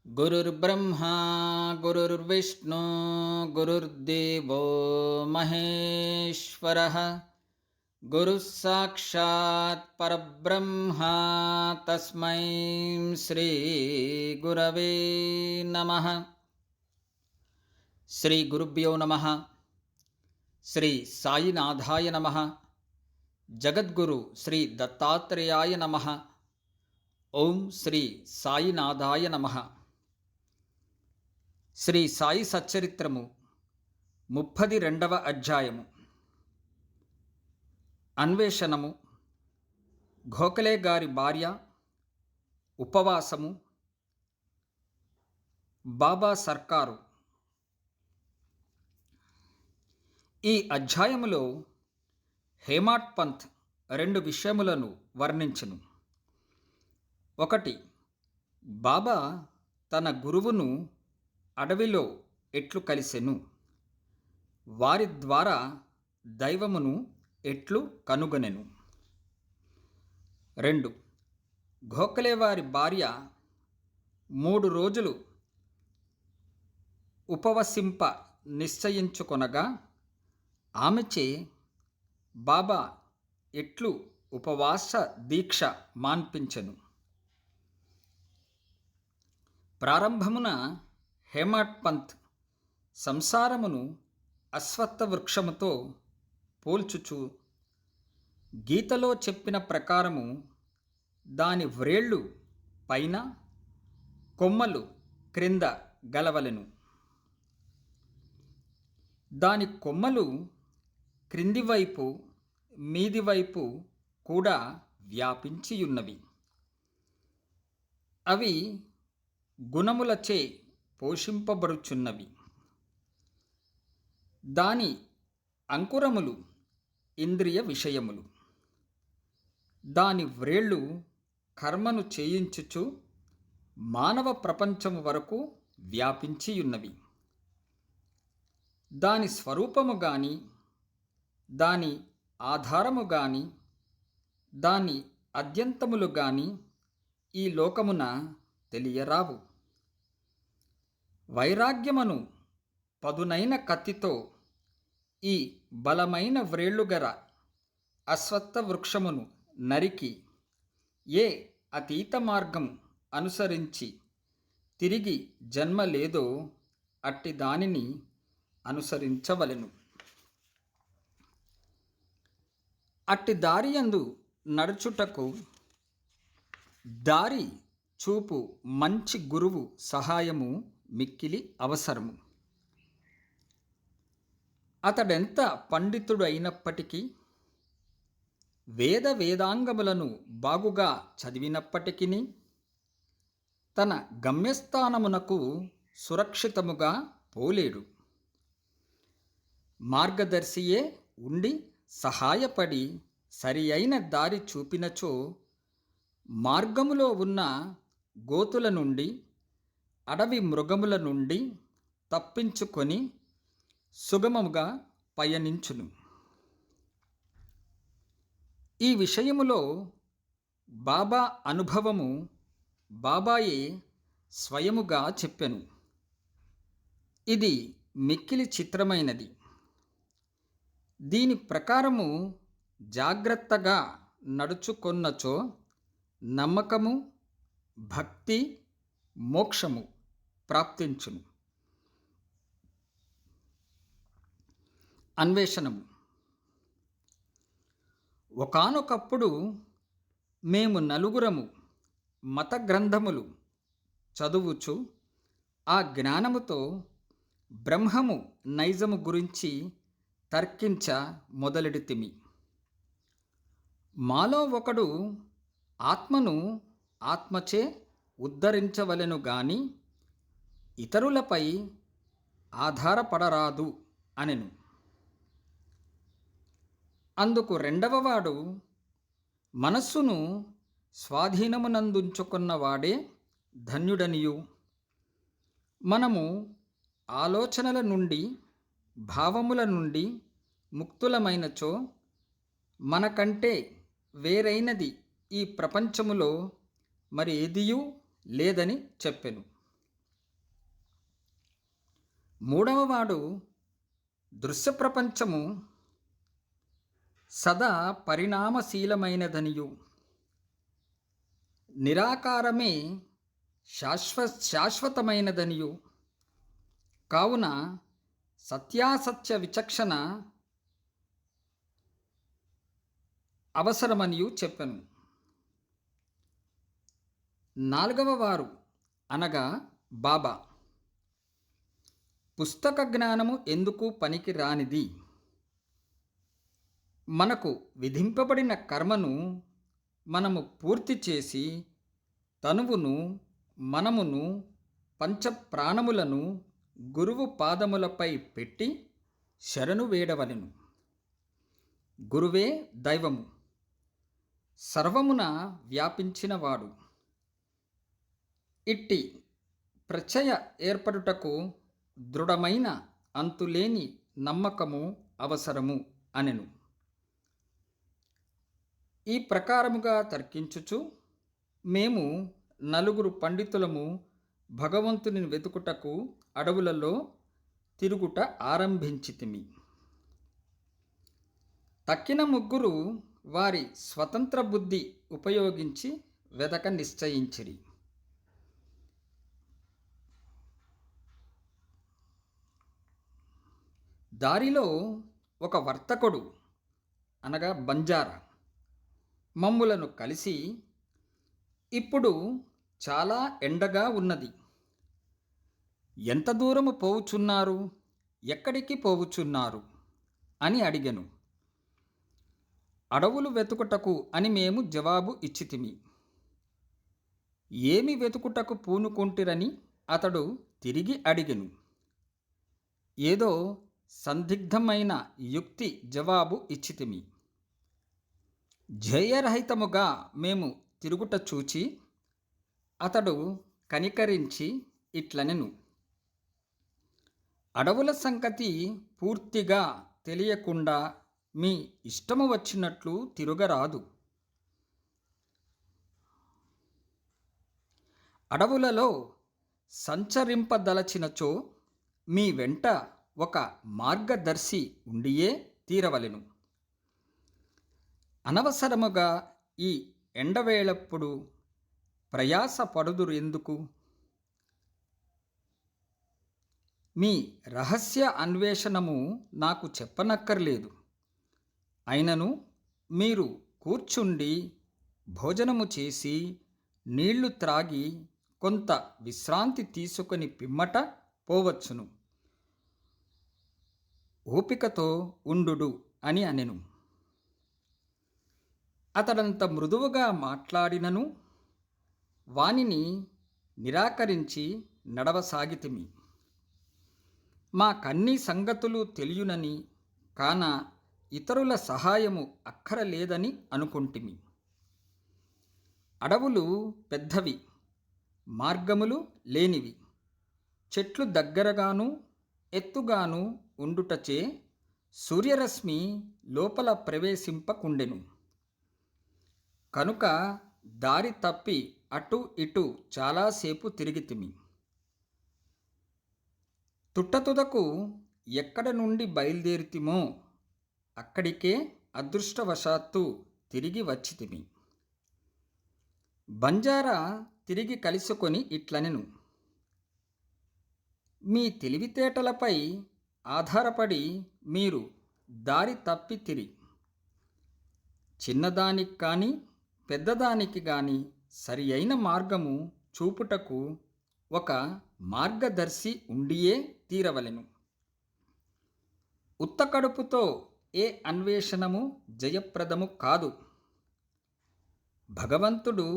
गुरुर्ब्रह्मा गुरुर्विष्णु गुरुर्देवो महेश्वरः गुरुः साक्षात् परब्रह्मा तस्मै श्री गुरवे नमः। श्री गुरुभ्यो नमः। श्री साईनाथाय नमः। जगद्गुरु श्री दत्तात्रेयाय नमः। ओम श्री साईनाथाय नमः। శ్రీ సాయి సచ్చరిత్రము 32వ అధ్యాయము. అన్వేషణము, గోఖలే గారి భార్య, ఉపవాసము, బాబా సర్కారు. ఈ అధ్యాయములో హేమాడ్ పంత్ 2 విషయములను వర్ణించును. ఒకటి, బాబా తన గురువును అడవిలో ఎట్లు కలిసెను, వారి ద్వారా దైవమును ఎట్లు కనుగొనెను. 2, గోఖలే వారి భార్య 3 రోజులు ఉపవసింప నిశ్చయించుకొనగా ఆమెచే బాబా ఎట్లు ఉపవాస దీక్ష మాన్పించెను. ప్రారంభమున హేమాడ్ పంత్ సంసారమును అశ్వత్థ వృక్షముతో పోల్చుచు గీతలో చెప్పిన ప్రకారము దాని వ్రేళ్ళు పైన, కొమ్మలు క్రింద గలవలెను. దాని కొమ్మలు క్రింది వైపు మీది వైపు కూడా వ్యాపించియున్నవి. అవి గుణములచే పోషింపబడుచున్నవి. దాని అంకురములు ఇంద్రియ విషయములు. దాని వ్రేళ్ళు కర్మను చేయించుచు మానవ ప్రపంచము వరకు వ్యాపించియున్నవి. దాని స్వరూపము గాని, దాని ఆధారము గాని, దాని అద్యంతములు గాని ఈ లోకమున తెలియరావు. వైరాగ్యమును పదునైన కత్తితో ఈ బలమైన వ్రేళ్ళుగల అశ్వత్థ వృక్షమును నరికి ఏ అతీత మార్గం అనుసరించి తిరిగి జన్మ లేదో అట్టి దానిని అనుసరించవలెను. అట్టి దారియందు నడుచుటకు దారి చూపు మంచి గురువు సహాయము మిక్కిలి అవసరము. అతడెంత పండితుడు అయినప్పటికీ, వేదాంగములను బాగుగా చదివినప్పటికీ తన గమ్యస్థానమునకు సురక్షితముగా పోలేడు. మార్గదర్శియే ఉండి సహాయపడి సరి అయిన దారి చూపినచో మార్గములో ఉన్న గోతుల నుండి, అడవి మృగముల నుండి తప్పించుకొని సుగమముగా పయనించును. ఈ విషయములో బాబా అనుభవము బాబాయే స్వయముగా చెప్పెను. ఇది మిక్కిలి చిత్రమైనది. దీని ప్రకారము జాగ్రత్తగా నడుచుకొన్నచో నమ్మకము, భక్తి, మోక్షము ప్రాప్తించును. అన్వేషణము. ఒకానొకప్పుడు మేము నలుగురము మత గ్రంథములు చదువుచు ఆ జ్ఞానముతో బ్రహ్మము నైజము గురించి తర్కించ మొదలెడితిమి. మాలో ఒకడు ఆత్మను ఆత్మచే ఉద్ధరించవలెను గాని ఇతరులపై ఆధారపడరాదు అనెను. అందుకు రెండవవాడు, మనస్సును స్వాధీనమునందుంచుకున్నవాడే ధన్యుడనియు, మనము ఆలోచనల నుండి, భావముల నుండి ముక్తులమైనచో మనకంటే వేరైనది ఈ ప్రపంచములో మరి ఏదియూ లేదని చెప్పెను. మూడవవాడు దృశ్య ప్రపంచము సదా పరిణామశీలమైనదనియు నిరాకారమే శాశ్వతమైనదనియు కావున సత్యాసత్య విచక్షణ అవసరమనియు చెప్పెను. నాలుగవ వారు అనగా బాబా, పుస్తక జ్ఞానము ఎందుకు పనికి రానిది? మనకు విధింపబడిన కర్మను మనము పూర్తి చేసి తనువును, మనమును, పంచప్రాణములను గురువు పాదములపై పెట్టి శరణు వేడవలెను. గురువే దైవము, సర్వమున వ్యాపించినవాడు. ఇట్టి ప్రత్యయ ఏర్పడుటకు దృఢమైన అంతులేని నమ్మకము అవసరము అనెను. ఈ ప్రకారముగా తర్కించుచు మేము నలుగురు పండితులము భగవంతుని వెతుకుటకు అడవులలో తిరుగుట ఆరంభించితిమి. తక్కిన ముగ్గురు వారి స్వతంత్ర బుద్ధి ఉపయోగించి వెదక నిశ్చయించిరి. దారిలో ఒక వర్తకుడు అనగా బంజారా మమ్ములను కలిసి, ఇప్పుడు చాలా ఎండగా ఉన్నది, ఎంత దూరము పోవుచున్నారు, ఎక్కడికి పోవుచున్నారు అని అడిగెను. అడవులు వెతుకుటకు అని మేము జవాబు ఇచ్చితిమి. ఏమి వెతుకుటకు పూనుకుంటిరని అతడు తిరిగి అడిగెను. ఏదో సందిగ్ధమైన యుక్తి జవాబు ఇచ్చితిమి. జయరహితముగా మేము తిరుగుట చూచి అతడు కనికరించి ఇట్లనెను, అడవుల సంగతి పూర్తిగా తెలియకుండా మీ ఇష్టము వచ్చినట్లు తిరగరాదు. అడవులలో సంచరింపదలచినచో మీ వెంట ఒక మార్గదర్శి ఉండియే తీరవలెను. అనవసరముగా ఈ ఎండవేళప్పుడు ప్రయాస పడుదురు ఎందుకు? మీ రహస్య అన్వేషణము నాకు చెప్పనక్కర్లేదు. అయినను మీరు కూర్చుండి భోజనము చేసి నీళ్లు త్రాగి కొంత విశ్రాంతి తీసుకొని పిమ్మట పోవచ్చును. ఓపికతో ఉండుడు అని అనెను. అతడంత మృదువుగా మాట్లాడినను వానిని నిరాకరించి నడవసాగితిమి. మాకన్ని సంగతులు తెలియునని, కాన ఇతరుల సహాయము అక్కరలేదని అనుకుంటిమి. అడవులు పెద్దవి, మార్గములు లేనివి, చెట్లు దగ్గరగాను ఎత్తుగాను ఉండుటచే సూర్యరశ్మి లోపల ప్రవేశింపకుండెను. కనుక దారి తప్పి అటు ఇటు చాలాసేపు తిరిగితిమి. తుట్టతుదకు ఎక్కడ నుండి బయలుదేరితిమో అక్కడికే అదృష్టవశాత్తు తిరిగి వచ్చితిమి. బంజారా తిరిగి కలుసుకొని ఇట్లనెను, మీ తెలివితేటలపై ఆధారపడి మీరు దారి తప్పితిరి. చిన్నదానికి కానీ పెద్దదానికి కానీ సరి అయిన మార్గము చూపుటకు ఒక మార్గదర్శి ఉండియే తీరవలెను. ఉత్త కడుపుతో ఏ అన్వేషణము జయప్రదము కాదు. భగవంతుడు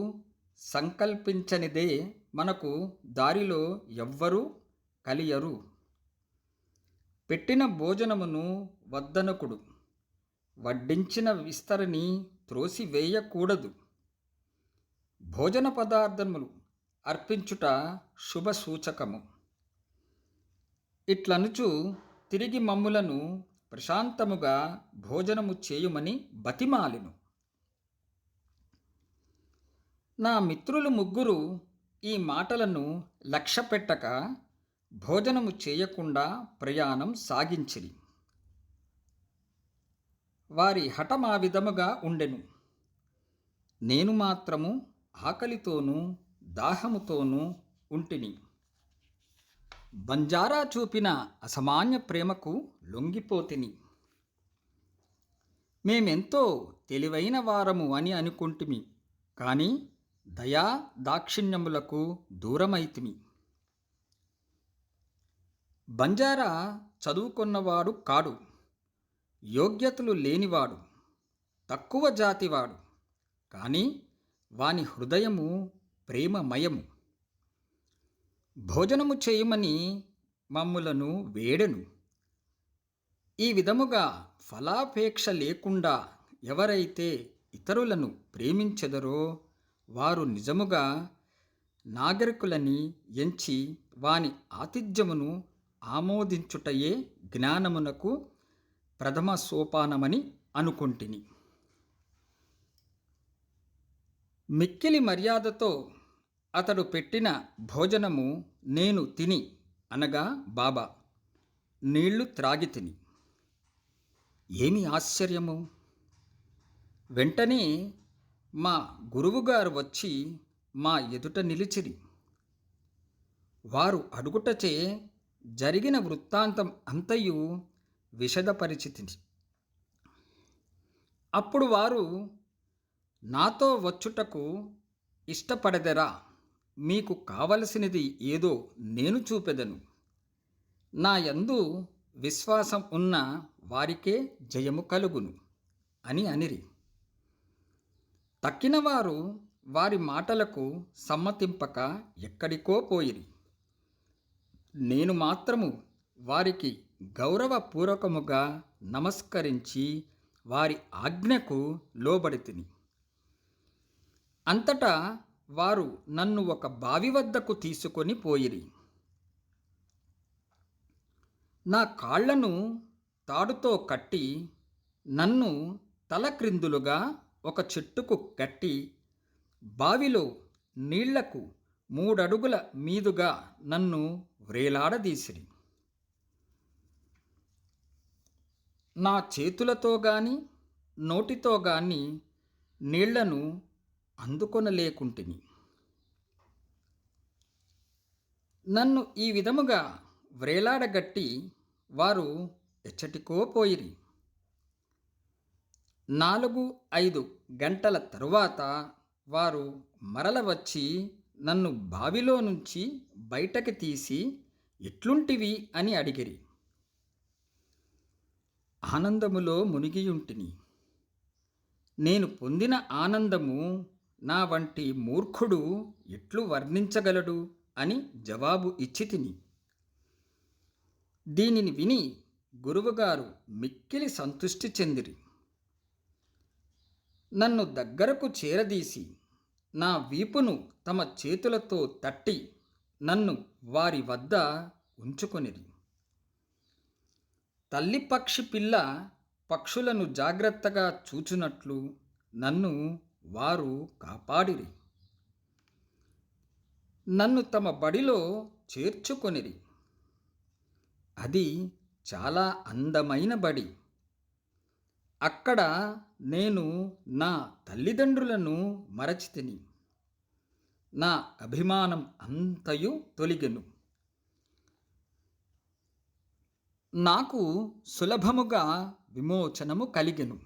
సంకల్పించనిదే మనకు దారిలో ఎవ్వరూ కలియరు. పెట్టిన భోజనమును వద్దనకుడు, వడ్డించిన విస్తరిని త్రోసివేయకూడదు. భోజన పదార్థములు అర్పించుట శుభ సూచకము. ఇట్లనుచు తిరిగి మమ్ములను ప్రశాంతముగా భోజనము చేయుమని బతిమాలెను. నా మిత్రులు ముగ్గురు ఈ మాటలను లక్ష్యపెట్టక భోజనము చేయకుండా ప్రయాణం సాగించిరి. వారి హఠమా విధముగా ఉండెను. నేను మాత్రము ఆకలితోనూ దాహముతోనూ ఉంటిని. బంజారా చూపిన అసామాన్య ప్రేమకు లొంగిపోతిని. మేమెంతో తెలివైన వారము అని అనుకుంటిమి, కానీ దయా దాక్షిణ్యములకు దూరమైతిమి. బంజారా చదువుకున్నవాడు కాడు, యోగ్యతలు లేనివాడు, తక్కువ జాతివాడు, కానీ వాని హృదయము ప్రేమమయము. భోజనము చేయమని మమ్ములను వేడెను. ఈ విధముగా ఫలాపేక్ష లేకుండా ఎవరైతే ఇతరులను ప్రేమించెదరో వారు నిజముగా నాగరికులని ఎంచి వాని ఆతిథ్యమును ఆమోదించుటయే జ్ఞానమునకు ప్రథమ సోపానమని అనుకుంటిని. మిక్కిలి మర్యాదతో అతడు పెట్టిన భోజనము నేను తిని, అనగా బాబా, నీళ్లు త్రాగి తిని. ఏమి ఆశ్చర్యము! వెంటనే మా గురువుగారు వచ్చి మా ఎదుట నిలిచిరి. వారు అడుగుటచే జరిగిన వృత్తాంతం అంతయు విశదపరిచితిని. అప్పుడు వారు, నాతో వచ్చుటకు ఇష్టపడదెరా? మీకు కావలసినది ఏదో నేను చూపెదను. నా యందు విశ్వాసం ఉన్న వారికే జయము కలుగును అని అనిరి. తక్కినవారు వారి మాటలకు సమ్మతింపక ఎక్కడికో పోయిరి. నేను మాత్రము వారికి గౌరవపూర్వకముగా నమస్కరించి వారి ఆజ్ఞకు లోబడితిని. అంతటా వారు నన్ను ఒక బావి వద్దకు తీసుకొని పోయిరి. నా కాళ్లను తాడుతో కట్టి నన్ను తలక్రిందులుగా ఒక చెట్టుకు కట్టి బావిలో నీళ్లకు 3 అడుగుల మీదుగా నన్ను వ్రేలాడదీసిరి. నా చేతులతో గాని నోటితో గాని నీళ్లను అందుకొనలేకుంటిని. నన్ను ఈ విధముగా వ్రేలాడగట్టి వారు ఎచ్చటికో పోయిరి. 4-5 గంటల తరువాత వారు మరల వచ్చి నన్ను బావిలో నుంచి బయటకి తీసి ఎట్లుంటివి అని అడిగిరి. ఆనందములో మునిగియుంటిని. నేను పొందిన ఆనందము నా వంటి మూర్ఖుడు ఎట్లు వర్ణించగలడు అని జవాబు ఇచ్చి తిని. దీనిని విని గురువుగారు మిక్కిలి సంతృష్టి చెందిరి. నన్ను దగ్గరకు చేరదీసి నా వీపును తమ చేతులతో తట్టి నన్ను వారి వద్ద ఉంచుకొనిరి. తల్లి పక్షి పిల్ల పక్షులను జాగ్రత్తగా చూచునట్లు నన్ను వారు కాపాడిరి. నన్ను తమ బడిలో చేర్చుకొనిరి. అది చాలా అందమైన బడి. అక్కడ నేను నా తల్లిదండ్రులను మరచితిని. నా అభిమానం అంతయు తొలగెను. నాకు సులభముగా విమోచనము కలిగెను.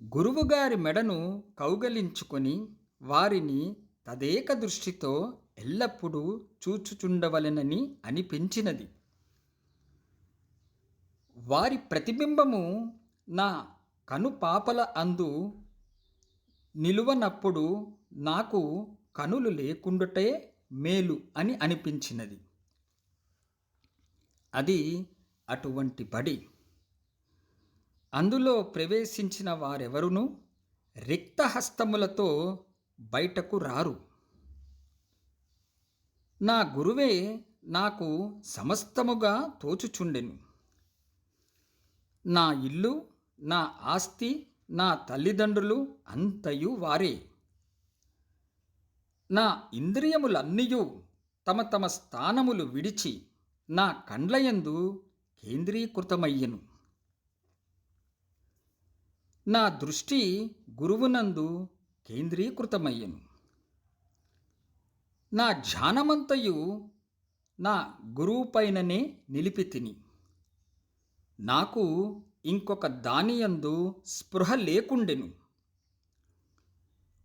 గురువుగారి మెడను కౌగలించుకొని వారిని తదేక దృష్టితో ఎల్లప్పుడూ చూచుచుండవలెనని అనిపించినది. వారి ప్రతిబింబము నా కనుపాపల అందు నిలువనప్పుడు నాకు కనులు లేకుండుటే మేలు అని అనిపించినది. అది అటువంటి బడి. అందులో ప్రవేశించిన వారెవరునూ రిక్తహస్తములతో బయటకు రారు. నా గురువే నాకు సమస్తముగా తోచుచుండెను. నా ఇల్లు, నా ఆస్తి, నా తల్లిదండ్రులు అంతయు వారే. నా ఇంద్రియములన్నీయు తమ తమ స్థానములు విడిచి నా కండ్లయందు కేంద్రీకృతమయ్యెను. నా దృష్టి గురువునందు కేంద్రీకృతమయ్యెను. నా ధ్యానమంతయు నా గురువుపైననే నిలిపితిని. నాకు ఇంకొక దానియందు స్పృహ లేకుండెను.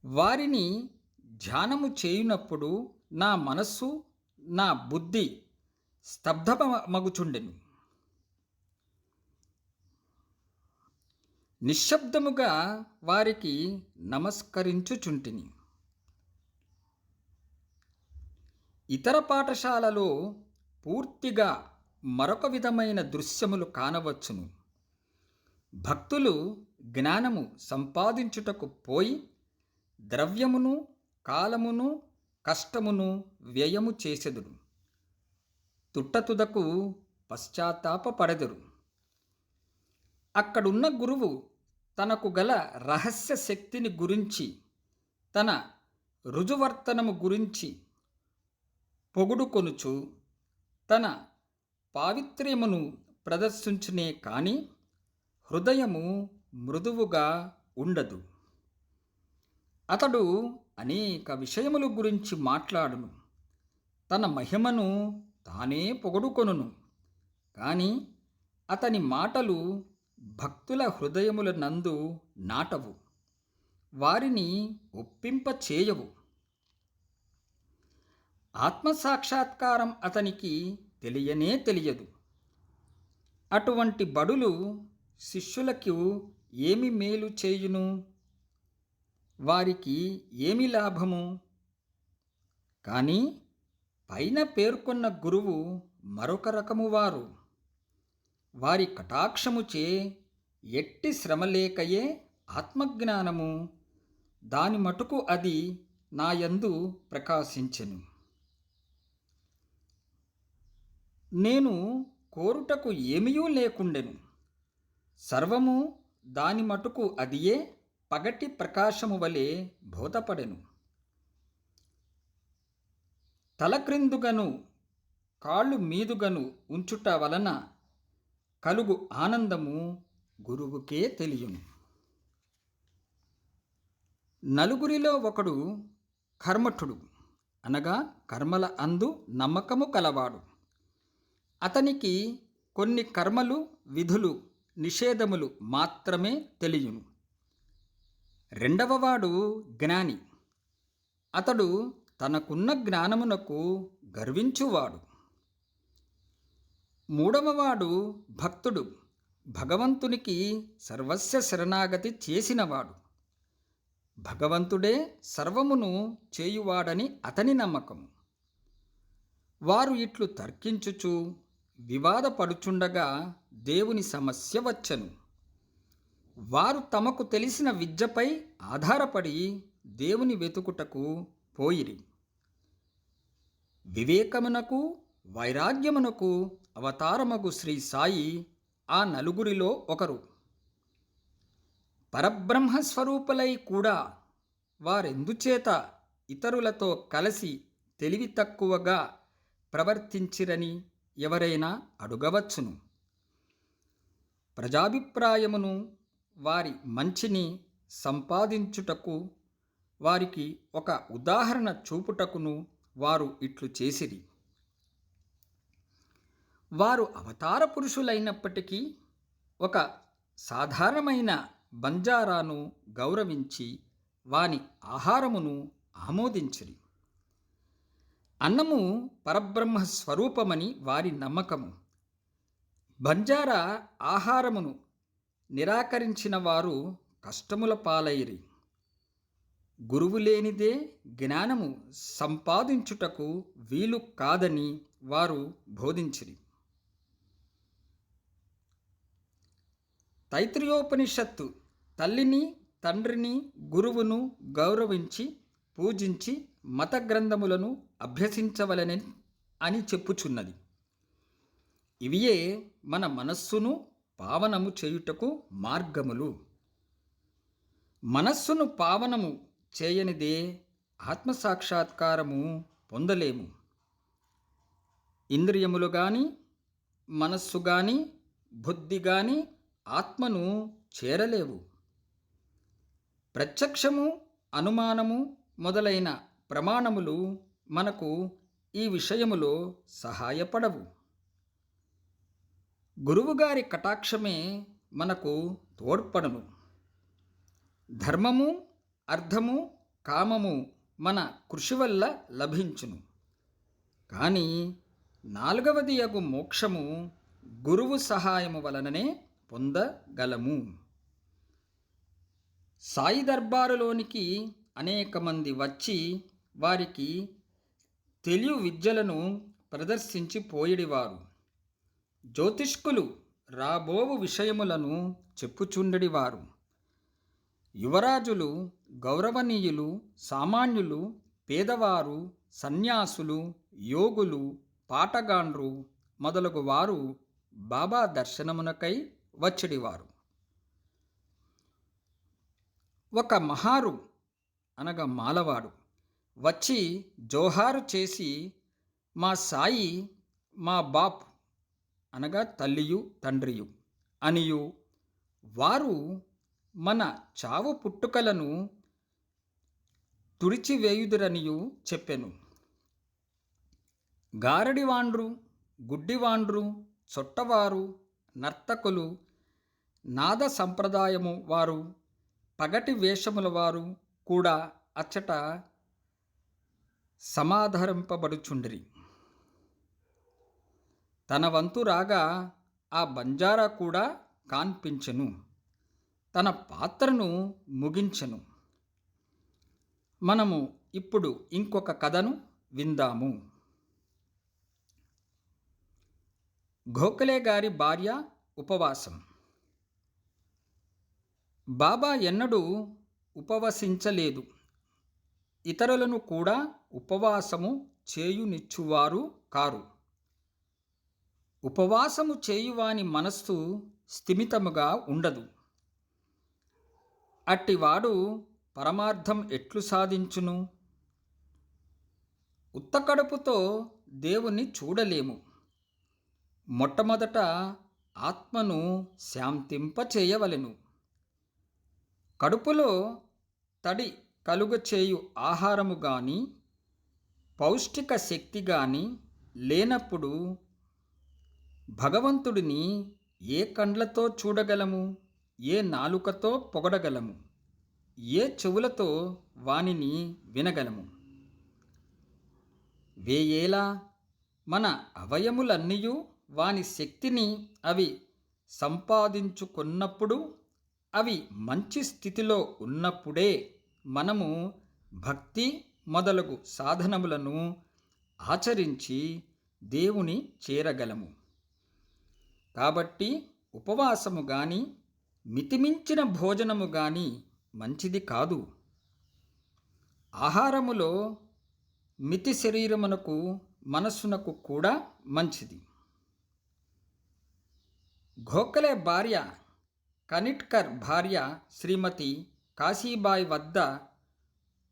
వారిని ధ్యానము చేయునప్పుడు నా మనస్సు, నా బుద్ధి స్తబ్ధమగుచుండెను. నిశ్శబ్దముగా వారికి నమస్కరించుచుంటిని. ఇతర పాఠశాలలో పూర్తిగా మరొక విధమైన దృశ్యములు కానవచ్చును. భక్తులు జ్ఞానము సంపాదించుటకు పోయి ద్రవ్యమును, కాలమును, కష్టమును వ్యయము చేసెదురు. తుట్టతుదకు పశ్చాత్తాపపడెదరు. అక్కడున్న గురువు తనకు గల రహస్య శక్తిని గురించి, తన రుజువర్తనము గురించి పొగుడుకొనుచు తన పావిత్ర్యమును ప్రదర్శించునే కాని హృదయము మృదువుగా ఉండదు. అతడు అనేక విషయముల గురించి మాట్లాడును, తన మహిమను తానే పొగడుకొనును. కానీ అతని మాటలు భక్తుల హృదయముల నందు నాటవు, వారిని ఒప్పింప చేయవు. ఆత్మసాక్షాత్కారం అతనికి తెలియనే తెలియదు. అటువంటి బడులు శిష్యులకు ఏమి మేలు చేయును? వారికి ఏమి లాభము? కానీ పైన పేర్కొన్న గురువు మరొక రకము వారు. వారి కటాక్షముచే ఎట్టి శ్రమలేకయే ఆత్మజ్ఞానము దాని మటుకు అది నాయందు ప్రకాశించెను. నేను కోరుటకు ఏమీయూ లేకుండెను. సర్వము దాని మటుకు అదియే పగటి ప్రకాశము వలె బోధపడెను. తల క్రిందుగను కాళ్ళు మీదుగను ఉంచుట వలన కలుగు ఆనందము గురువుకే తెలియను. నలుగురిలో ఒకడు కర్మఠుడు, అనగా కర్మల అందు నమ్మకము కలవాడు. అతనికి కొన్ని కర్మలు, విధులు, నిషేధములు మాత్రమే తెలియను. రెండవవాడు జ్ఞాని. అతడు తనకున్న జ్ఞానమునకు గర్వించువాడు. మూడవవాడు భక్తుడు, భగవంతునికి సర్వస్వ శరణాగతి చేసినవాడు. భగవంతుడే సర్వమును చేయువాడని అతని నమ్మకం. వారు ఇట్లు తర్కించుచు వివాదపడుచుండగా దేవుని సమస్య వచ్చెను. వారు తమకు తెలిసిన విద్యపై ఆధారపడి దేవుని వెతుకుటకు పోయిరి. వివేకమునకు, వైరాగ్యమునకు అవతారమగు శ్రీ సాయి ఆ నలుగురిలో ఒకరు. పరబ్రహ్మస్వరూపులై కూడా వారెందుచేత ఇతరులతో కలిసి తెలివి తక్కువగా ప్రవర్తించిరని ఎవరైనా అడుగవచ్చును. ప్రజాభిప్రాయమును, వారి మంచిని సంపాదించుటకు, వారికి ఒక ఉదాహరణ చూపుటకును వారు ఇట్లు చేసిరి. వారు అవతార పురుషులైనప్పటికీ ఒక సాధారణమైన బంజారాను గౌరవించి వాని ఆహారమును ఆమోదించిరి. అన్నము పరబ్రహ్మ స్వరూపమని వారి నమ్మకము. బంజారా ఆహారమును నిరాకరించిన వారు కష్టముల పాలైరి. గురువు లేనిదే జ్ఞానము సంపాదించుటకు వీలు కాదని వారు బోధించిరి. తైత్రీయోపనిషత్తు తల్లిని, తండ్రిని, గురువును గౌరవించి పూజించి మత గ్రంథములను అభ్యసించవలెనని అని చెప్పుచున్నది. ఇవియే మన మనస్సును పావనము చేయుటకు మార్గములు. మనస్సును పావనము చేయనిదే ఆత్మసాక్షాత్కారము పొందలేము. ఇంద్రియములు గాని, మనస్సు గాని, బుద్ధి గాని ఆత్మను చేరలేవు. ప్రత్యక్షము, అనుమానము మొదలైన ప్రమాణములు మనకు ఈ విషయములో సహాయపడవు. గురువుగారి కటాక్షమే మనకు తోడ్పడను. ధర్మము, అర్థము, కామము మన కృషి వల్ల లభించును. కానీ నాలుగవది యగు మోక్షము గురువు సహాయము వలననే పొందగలము. సాయి దర్బారులోనికి అనేక మంది వచ్చి వారికి తెలియ విద్యలను ప్రదర్శించి పోయిడివారు. జ్యోతిష్కులు రాబోవు విషయములను చెప్పుచుండెడివారు. యువరాజులు, గౌరవనీయులు, సామాన్యులు, పేదవారు, సన్యాసులు, యోగులు, పాటగాండ్రు మొదలగు వారు బాబా దర్శనమునకై వచ్చడివారు. ఒక మహారు అనగా మాలవాడు వచ్చి జోహారు చేసి, మా సాయి మా బాప్ అనగా తల్లియు తండ్రియు అనియు, వారు మన చావు పుట్టుకలను తుడిచివేయుదురనియు చెప్పెను. గారడివాండ్రు, గుడ్డివాండ్రు, చొట్టవారు, నర్తకులు, నాద సంప్రదాయము వారు, పగటి వేషముల వారు కూడా అచ్చట సమాధరింపబడుచుండిరి. తన వంతు రాగా ఆ బంజారా కూడా కాన్పించెను. తన పాత్రను ముగించెను. మనము ఇప్పుడు ఇంకొక కథను విందాము. గోఖలే గారి భార్య ఉపవాసం. బాబా ఎన్నడూ ఉపవసించలేదు. ఇతరులను కూడా ఉపవాసము చేయునిచ్చువారు కారు. ఉపవాసము చేయువాని మనస్సు స్థిమితముగా ఉండదు. అట్టివాడు పరమార్థం ఎట్లు సాధించును? ఉత్తకడుపుతో దేవుణ్ణి చూడలేము. మొట్టమొదట ఆత్మను శాంతింపచేయవలెను. కడుపులో తడి కలుగచేయు ఆహారము గాని, పౌష్టిక శక్తి గాని లేనప్పుడు భగవంతుడిని ఏ కండ్లతో చూడగలము? ఏ నాలుకతో పొగడగలము? ఏ చెవులతో వానిని వినగలము? వేయేలా మన అవయములన్నీయు వాని శక్తిని అవి సంపాదించుకున్నప్పుడు, అవి మంచి స్థితిలో ఉన్నప్పుడే మనము భక్తి మొదలగు సాధనములను ఆచరించి దేవుని చేరగలము. కాబట్టి ఉపవాసము గాని, మితిమించిన భోజనము గాని మంచిది కాదు. ఆహారములో మితి శరీరమునకు, మనస్సునకు కూడా మంచిది. గోఖలే భార్య కనిట్కర్ భార్య శ్రీమతి కాశీబాయి వద్ద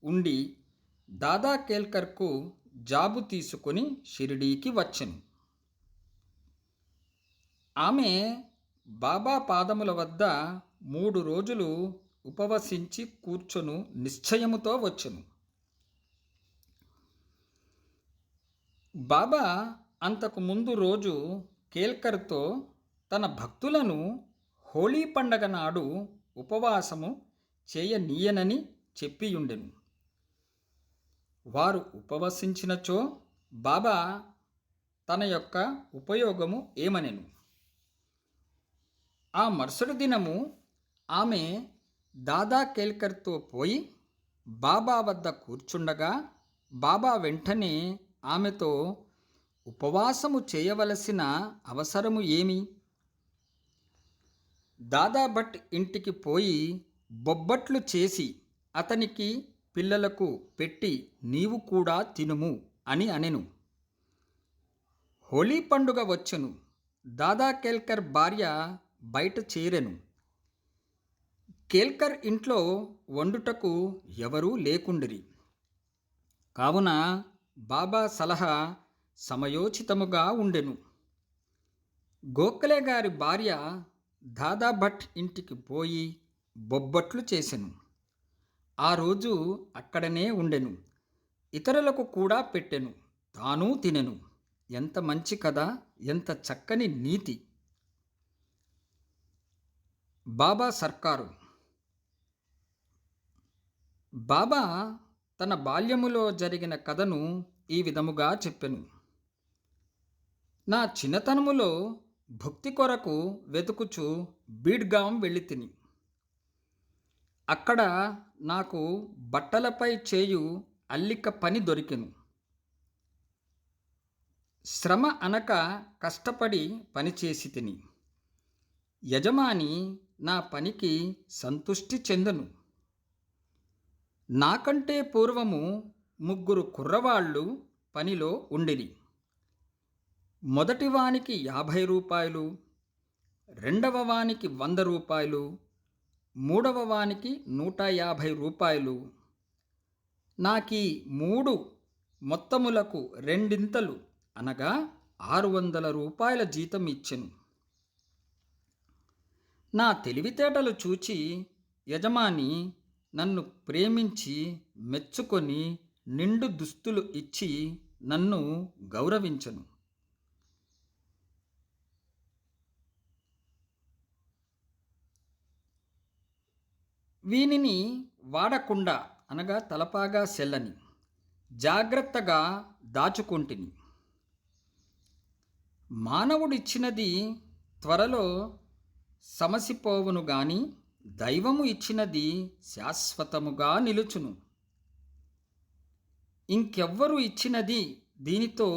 ఉండి దాదా కేల్కర్కు జాబు తీసుకుని షిరిడీకి వచ్చెను. ఆమె బాబా పాదముల వద్ద 3 రోజులు ఉపవసించి కూర్చొను నిశ్చయముతో వచ్చెను. బాబా అంతకు ముందు రోజు కేల్కర్తో తన భక్తులను హోళీ పండగ నాడు ఉపవాసము చేయనీయనని చెప్పియుండెను. వారు ఉపవసించినచో బాబా తన యొక్క ఉపయోగము ఏమనెను. ఆ మరుసటి దినము ఆమె దాదా కేల్కర్తో పోయి బాబా వద్ద కూర్చుండగా, బాబా వెంటనే ఆమెతో, ఉపవాసము చేయవలసిన అవసరము ఏమి? దాదా భట్ ఇంటికి పోయి బొబ్బట్లు చేసి అతనికి, పిల్లలకు పెట్టి నీవు కూడా తినుము అని అనెను. హోళీ పండుగ వచ్చెను. దాదా కేల్కర్ భార్య బయట చేరెను. కేల్కర్ ఇంట్లో వండుటకు ఎవరూ లేకుండిరి. కావున బాబా సలహా సమయోచితముగా ఉండెను. గోఖలే గారి భార్య దాదాభట్ ఇంటికి పోయి బొబ్బట్లు చేసెను. ఆ రోజు అక్కడనే ఉండెను. ఇతరులకు కూడా పెట్టెను. తానూ తినెను. ఎంత మంచి కథ! ఎంత చక్కని నీతి! బాబా సర్కారు. బాబా తన బాల్యములో జరిగిన కథను ఈ విధముగా చెప్పెను. నా చిన్నతనములో భుక్తి కొరకు వెతుకుచు బీడ్గాం వెళ్ళితిని. అక్కడ నాకు బట్టలపై చేయు అల్లిక పని దొరికెను. శ్రమ అనక కష్టపడి పనిచేసి తిని. యజమాని నా పనికి సంతుష్టి చెందెను. నాకంటే పూర్వము 3 కుర్రవాళ్ళు పనిలో ఉండిరి. మొదటివానికి 50 రూపాయలు, రెండవ వానికి 100 రూపాయలు, మూడవ వానికి 150 రూపాయలు. నాకీ 3 మొత్తములకు రెండింతలు అనగా 600 రూపాయల జీతం ఇచ్చెను. నా తెలివితేటలు చూచి యజమాని నన్ను ప్రేమించి మెచ్చుకొని నిండు దుస్తులు ఇచ్చి నన్ను గౌరవించెను. వీనిని వాడకుండా అనగా తలపాగా సెల్లని జాగ్రత్తగా దాచుకుంటిని. మానవుడిచ్చినది త్వరలో సమసిపోవును గాని దైవము ఇచ్చినది శాశ్వతముగా నిలుచును. ఇంకెవ్వరు ఇచ్చినది దీనితో